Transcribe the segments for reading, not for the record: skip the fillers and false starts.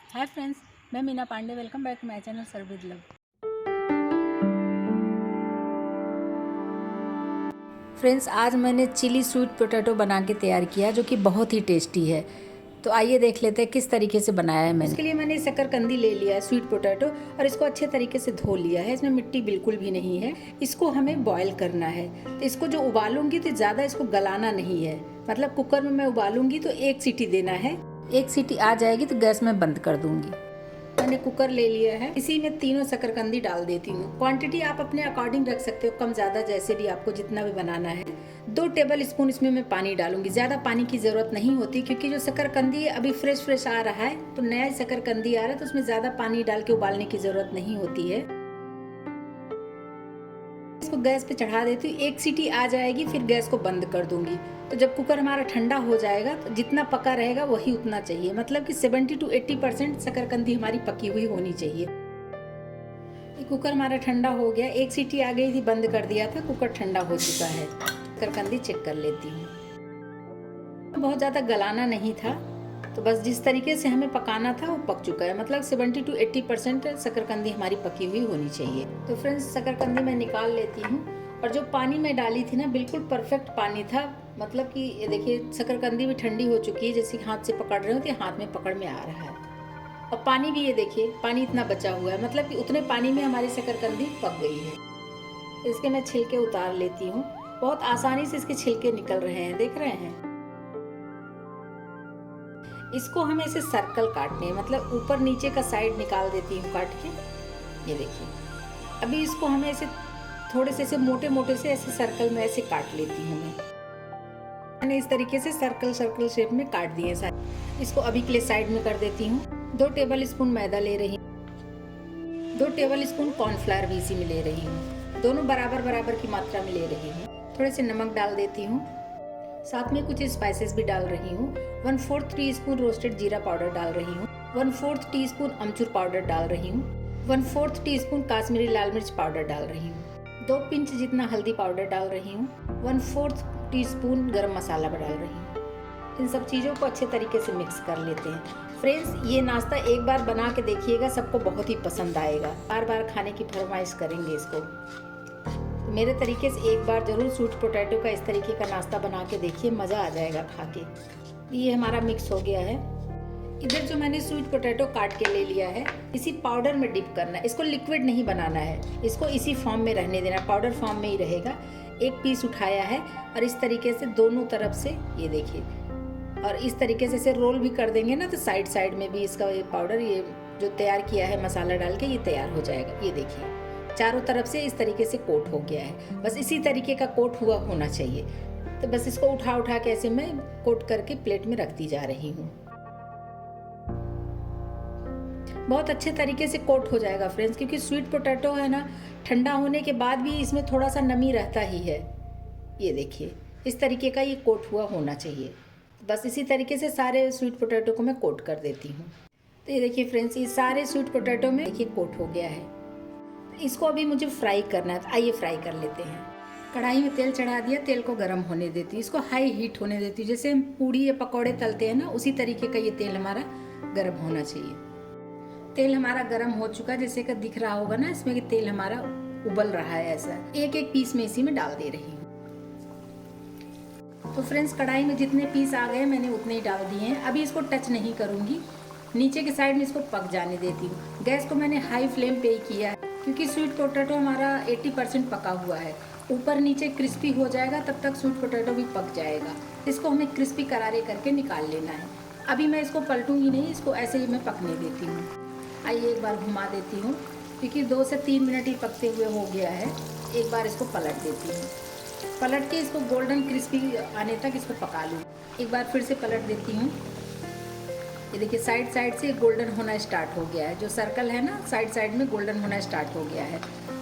हाय friends, मैं Meena Pandey. Welcome back to my channel serve with love. Friends, आज मैंने chilli sweet potato बना के तैयार किया जो कि बहुत ही टेस्टी है। तो आइए देख लेते हैं किस तरीके से बनाया है मैंने। इसके लिए मैंने शकरकंदी ले लिया है, स्वीट पोटैटो, और इसको अच्छे तरीके से धो लिया है। इसमें मिट्टी बिल्कुल भी नहीं है। इसको हमें बॉईल करना है। तो इसको जो उबालूंगी तो ज़्यादा इसको गलाना नहीं है, मतलब कुकर में मैं उबालूंगी तो एक सीटी देना है। एक सीटी आ जाएगी तो गैस में बंद कर दूंगी। मैंने कुकर ले लिया है, इसी में तीनों शकरकंदी डाल देती हूँ। क्वांटिटी आप अपने अकॉर्डिंग रख सकते हो, कम ज़्यादा, जैसे भी आपको जितना भी बनाना है। 2 टेबल स्पून इसमें मैं पानी डालूंगी। ज़्यादा पानी की ज़रूरत नहीं होती, क्योंकि जो शकरकंदी अभी फ्रेश आ रहा है, तो नया शकरकंदी आ रहा है, तो उसमें ज़्यादा पानी डाल के उबालने की ज़रूरत नहीं होती है। इसको गैस पे चढ़ा देती हूँ। एक सीटी आ जाएगी, फिर गैस को बंद कर दूंगी। तो जब कुकर हमारा ठंडा हो जाएगा तो जितना पका रहेगा वही उतना चाहिए, मतलब कि 70 to 80% शकरकंदी हमारी पकी हुई होनी चाहिए। कुकर हमारा ठंडा हो गया, एक सीटी आ गई थी, बंद कर दिया था, कुकर ठंडा हो चुका है। शकरकंदी चेक कर लेती हूँ। बहुत ज़्यादा गलाना नहीं था, तो बस जिस तरीके से हमें पकाना था वो पक चुका है, मतलब 70 to 80% शकरकंदी हमारी पकी हुई होनी चाहिए। तो फ्रेंड्स, शकरकंदी मैं निकाल लेती हूँ। और जो पानी मैं डाली थी ना, बिल्कुल परफेक्ट पानी था, मतलब कि ये देखिए शकरकंदी भी ठंडी हो चुकी है। जैसे हाथ से पकड़ रहे हो तो हाथ में पकड़ में आ रहा है। और पानी भी ये देखिए, पानी इतना बचा हुआ है, मतलब कि उतने पानी में हमारी शकरकंदी पक गई है। इसके मैं छिलके उतार लेती हूँ। बहुत आसानी से इसके छिलके निकल रहे हैं, देख रहे हैं। इसको हमें ऐसे सर्कल काटने हैं, मतलब ऊपर नीचे का साइड निकाल देती हूँ काट के। ये देखिए, अभी इसको हमें ऐसे थोड़े से ऐसे मोटे मोटे से ऐसे सर्कल में ऐसे काट लेती हूँ मैंने इस तरीके से सर्कल शेप में काट दिए सारे। इसको अभी के लिए साइड में कर देती हूँ। 2 टेबल स्पून मैदा ले रही हूँ, 2 टेबल स्पून कॉर्नफ्लावर भी इसी में ले रही हूँ। दोनों बराबर की मात्रा में ले रही हूँ। थोड़े से नमक डाल देती हूँ, साथ में कुछ स्पाइसेस भी डाल रही हूँ। 1/4 टीस्पून रोस्टेड जीरा पाउडर डाल रही हूँ। 1/4 टीस्पून अमचूर पाउडर डाल रही हूँ। 1/4 टीस्पून काश्मीरी लाल मिर्च पाउडर डाल रही हूँ। 2 पिंच जितना हल्दी पाउडर डाल रही हूँ। 1/4 टीस्पून गरम मसाला डाल रही हूँ। इन सब चीज़ों को अच्छे तरीके से मिक्स कर लेते हैं। फ्रेंड्स, ये नाश्ता एक बार बना के देखिएगा, सबको बहुत ही पसंद आएगा। बार बार खाने की फरमाइश करेंगे इसको। तो मेरे तरीके से एक बार ज़रूर स्वीट पोटैटो का इस तरीके का नाश्ता बना के देखिए, मज़ा आ जाएगा खा के। ये हमारा मिक्स हो गया है। इधर जो मैंने स्वीट पोटैटो काट के ले लिया है, इसी पाउडर में डिप करना है। इसको लिक्विड नहीं बनाना है, इसको इसी फॉर्म में रहने देना, पाउडर फॉर्म में ही रहेगा। एक पीस उठाया है और इस तरीके से दोनों तरफ से, ये देखिए, और इस तरीके से इसे रोल भी कर देंगे ना, तो साइड में भी इसका ये पाउडर, ये जो तैयार किया है मसाला डाल के, ये तैयार हो जाएगा। ये देखिए, चारों तरफ से इस तरीके से कोट हो गया है। बस इसी तरीके का कोट हुआ होना चाहिए। तो बस इसको उठा के ऐसे मैं कोट करके प्लेट में रखती जा रही हूँ। बहुत अच्छे तरीके से कोट हो जाएगा फ्रेंड्स, क्योंकि स्वीट पोटैटो है ना, ठंडा होने के बाद भी इसमें थोड़ा सा नमी रहता ही है। ये देखिए, इस तरीके का ये कोट हुआ होना चाहिए। बस इसी तरीके से सारे स्वीट पोटैटो को मैं कोट कर देती हूँ। तो ये देखिए फ्रेंड्स, ये सारे स्वीट पोटैटो में देखिए कोट हो गया है। इसको अभी मुझे फ्राई करना है, तो आइए फ्राई कर लेते हैं। कढ़ाई में तेल चढ़ा दिया, तेल को गर्म होने देती हूँ। इसको हाई हीट होने देती हूँ। जैसे हम पूड़ी या पकौड़े तलते हैं ना, उसी तरीके का ये तेल हमारा गर्म होना चाहिए। तेल हमारा गर्म हो चुका है, जैसे कि दिख रहा होगा ना इसमें कि तेल हमारा उबल रहा है। ऐसा एक पीस में इसी में डाल दे रही हूँ। तो फ्रेंड्स, कढ़ाई में जितने पीस आ गए मैंने उतने ही डाल दिए हैं। अभी इसको टच नहीं करूँगी, नीचे के साइड में इसको पक जाने देती हूँ। गैस को मैंने हाई फ्लेम पे ही किया है, क्योंकि स्वीट पोटैटो हमारा 80% पका हुआ है। ऊपर नीचे क्रिस्पी हो जाएगा, तब तक स्वीट पोटैटो भी पक जाएगा। इसको हमें क्रिस्पी करारे करके निकाल लेना है। अभी मैं इसको पलटूंगी नहीं, इसको ऐसे ही मैं पकने देती हूँ। आइए एक बार घुमा देती हूँ, क्योंकि 2 से 3 मिनट ही पकते हुए हो गया है। एक बार इसको पलट देती हूँ। पलट के इसको गोल्डन क्रिस्पी आने तक इसको पका लूँ। एक बार फिर से पलट देती हूँ। ये देखिए, साइड से गोल्डन होना स्टार्ट हो गया है। जो सर्कल है ना, साइड में गोल्डन होना स्टार्ट हो गया है।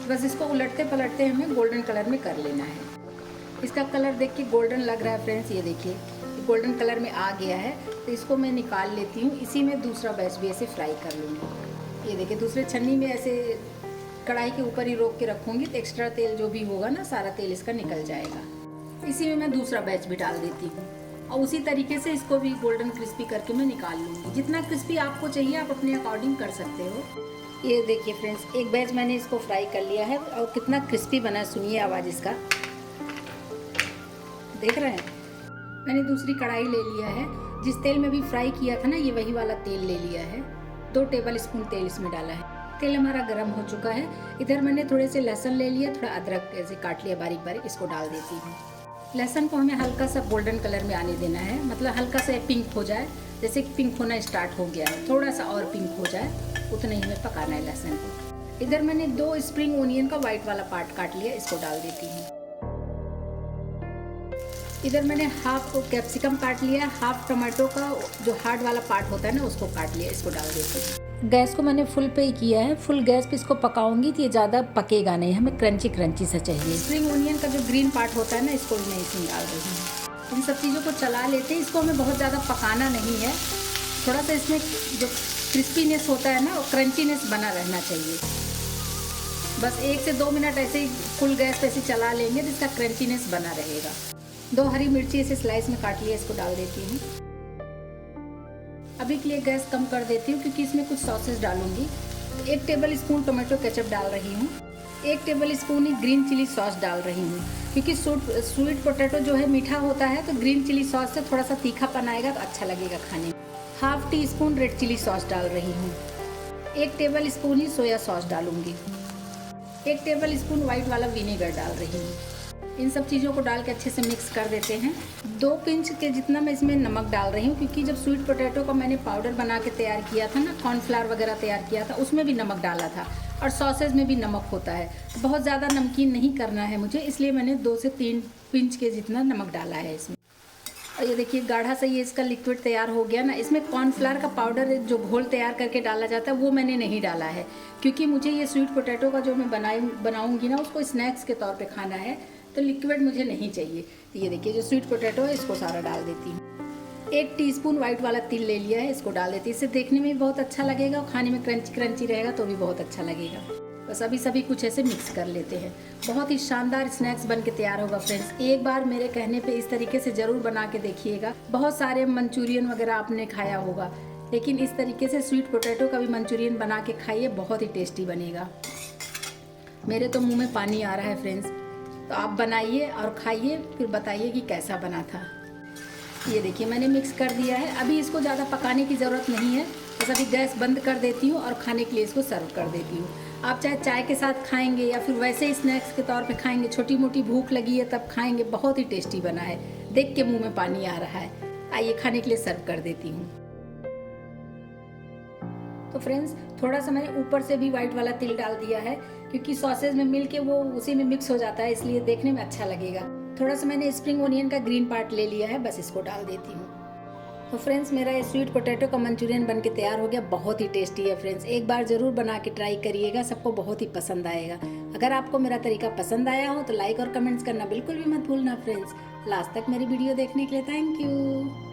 बस इसको उलटते पलटते हमें गोल्डन कलर में कर लेना है। इसका कलर देख के गोल्डन लग रहा है फ्रेंड्स, ये देखिए गोल्डन कलर में आ गया है। तो इसको मैं निकाल लेती हूँ। इसी में दूसरा बैच भी ऐसे फ्राई कर लूँगी। ये देखिए, दूसरे छन्नी में ऐसे कढ़ाई के ऊपर ही रोक के रखूँगी, तो एक्स्ट्रा तेल जो भी होगा ना, सारा तेल इसका निकल जाएगा। इसी में मैं दूसरा बैच भी डाल देती हूँ। और उसी तरीके से इसको भी गोल्डन क्रिस्पी करके मैं निकाल लूँगी। जितना क्रिस्पी आपको चाहिए आप अपने अकॉर्डिंग कर सकते हो। ये देखिए फ्रेंड्स, एक बैच मैंने इसको फ्राई कर लिया है और कितना क्रिस्पी बना है, सुनिए आवाज़ इसका, देख रहे हैं। मैंने दूसरी कढ़ाई ले लिया है, जिस तेल में भी फ्राई किया था ना, ये वही वाला तेल ले लिया है। 2 टेबल स्पून तेल इसमें डाला है। तेल हमारा गर्म हो चुका है। इधर मैंने थोड़े से लहसुन ले लिया, थोड़ा अदरक ऐसे काट लिया बारीक बारीक, इसको डाल देती हूँ। लहसुन को हमें हल्का सा गोल्डन कलर में आने देना है, मतलब हल्का सा पिंक हो जाए, जैसे पिंक होना स्टार्ट हो गया है, थोड़ा सा और पिंक हो जाए, उतना ही हमें पकाना है लहसुन को। इधर मैंने 2 स्प्रिंग ओनियन का वाइट वाला पार्ट काट लिया, इसको डाल देती हूँ। इधर मैंने हाफ कैप्सिकम काट लिया, हाफ टमाटो का जो हार्ड वाला पार्ट होता है ना, उसको काट लिया, इसको डाल देती हूँ। गैस को मैंने फुल पे ही किया है। फुल गैस पे इसको पकाऊंगी तो ये ज़्यादा पकेगा नहीं, हमें क्रंची क्रंची सा चाहिए। स्प्रिंग ओनियन का जो ग्रीन पार्ट होता है ना, इसको मैं इसमें डाल रही हूँ। इन सब चीज़ों को चला लेते हैं। इसको हमें बहुत ज़्यादा पकाना नहीं है, थोड़ा सा इसमें जो क्रिस्पीनेस होता है ना, वो क्रंचीनेस बना रहना चाहिए। बस 1 से 2 मिनट ऐसे ही फुल गैस पे ऐसे चला लेंगे, जिसका क्रंचीनेस बना रहेगा। 2 हरी मिर्ची ऐसे स्लाइस में काट लिया, इसको डाल देती हूँ। अभी के लिए गैस कम कर देती हूँ क्योंकि इसमें कुछ सॉसेस डालूंगी। 1 टेबल स्पून टोमेटो केचप डाल रही हूँ। 1 टेबल स्पून ही ग्रीन चिली सॉस डाल रही हूँ, क्योंकि स्वीट पोटैटो जो है मीठा होता है, तो ग्रीन चिली सॉस से थोड़ा सा तीखापन आएगा तो अच्छा लगेगा खाने में। Half teaspoon red chilli sauce डाल रही हूँ। 1 टेबल स्पून ही सोया सॉस डालूंगी। 1 टेबल स्पून व्हाइट वाला विनेगर डाल रही हूँ। इन सब चीज़ों को डाल के अच्छे से मिक्स कर देते हैं। 2 पिंच के जितना मैं इसमें नमक डाल रही हूँ, क्योंकि जब स्वीट पोटैटो का मैंने पाउडर बना के तैयार किया था ना, कॉर्नफ्लावर वगैरह तैयार किया था, उसमें भी नमक डाला था और सॉसेज में भी नमक होता है। बहुत ज़्यादा नमकीन नहीं करना है मुझे, इसलिए मैंने 2 से 3 पिंच के जितना नमक डाला है इसमें। और ये देखिए गाढ़ा सा ये इसका लिक्विड तैयार हो गया ना। इसमें कॉर्नफ्लावर का पाउडर जो घोल तैयार करके डाला जाता है, वो मैंने नहीं डाला है, क्योंकि मुझे ये स्वीट पोटैटो का जो मैं बनाऊंगी ना, उसको स्नैक्स के तौर पे खाना है, तो लिक्विड मुझे नहीं चाहिए। तो ये देखिए जो स्वीट पोटैटो है, इसको सारा डाल देती हूँ। 1 टीस्पून व्हाइट वाला तिल ले लिया है, इसको डाल देती हूँ। इससे देखने में भी बहुत अच्छा लगेगा और खाने में क्रंची क्रंची रहेगा तो भी बहुत अच्छा लगेगा। बस अभी सभी कुछ ऐसे मिक्स कर लेते हैं। बहुत ही शानदार स्नैक्स बन के तैयार होगा फ्रेंड्स। एक बार मेरे कहने पे इस तरीके से ज़रूर बना के देखिएगा। बहुत सारे मंचूरियन वगैरह आपने खाया होगा, लेकिन इस तरीके से स्वीट पोटैटो का भी मंचूरियन बना के खाइए, बहुत ही टेस्टी बनेगा। मेरे तो मुँह में पानी आ रहा है फ्रेंड्स। तो आप बनाइए और खाइए, फिर बताइए कि कैसा बना था। ये देखिए मैंने मिक्स कर दिया है। अभी इसको ज़्यादा पकाने की ज़रूरत नहीं है, बस अभी गैस बंद कर देती हूँ और खाने के लिए इसको सर्व कर देती हूँ। आप चाहे चाय के साथ खाएंगे या फिर वैसे ही स्नैक्स के तौर पे खाएंगे, छोटी मोटी भूख लगी है तब खाएंगे, बहुत ही टेस्टी बना है। देख के मुँह में पानी आ रहा है। आइए खाने के लिए सर्व कर देती हूँ। तो फ्रेंड्स थोड़ा सा मैंने ऊपर से भी व्हाइट वाला तिल डाल दिया है, क्योंकि सॉसेज में मिल के वो उसी में मिक्स हो जाता है, इसलिए देखने में अच्छा लगेगा। थोड़ा सा मैंने स्प्रिंग ओनियन का ग्रीन पार्ट ले लिया है, बस इसको डाल देती हूँ। तो फ्रेंड्स मेरा ये स्वीट पोटैटो का मंचूरियन बन के तैयार हो गया। बहुत ही टेस्टी है फ्रेंड्स, एक बार ज़रूर बना के ट्राई करिएगा, सबको बहुत ही पसंद आएगा। अगर आपको मेरा तरीका पसंद आया हो तो लाइक और कमेंट्स करना बिल्कुल भी मत भूलना फ्रेंड्स। लास्ट तक मेरी वीडियो देखने के लिए थैंक यू।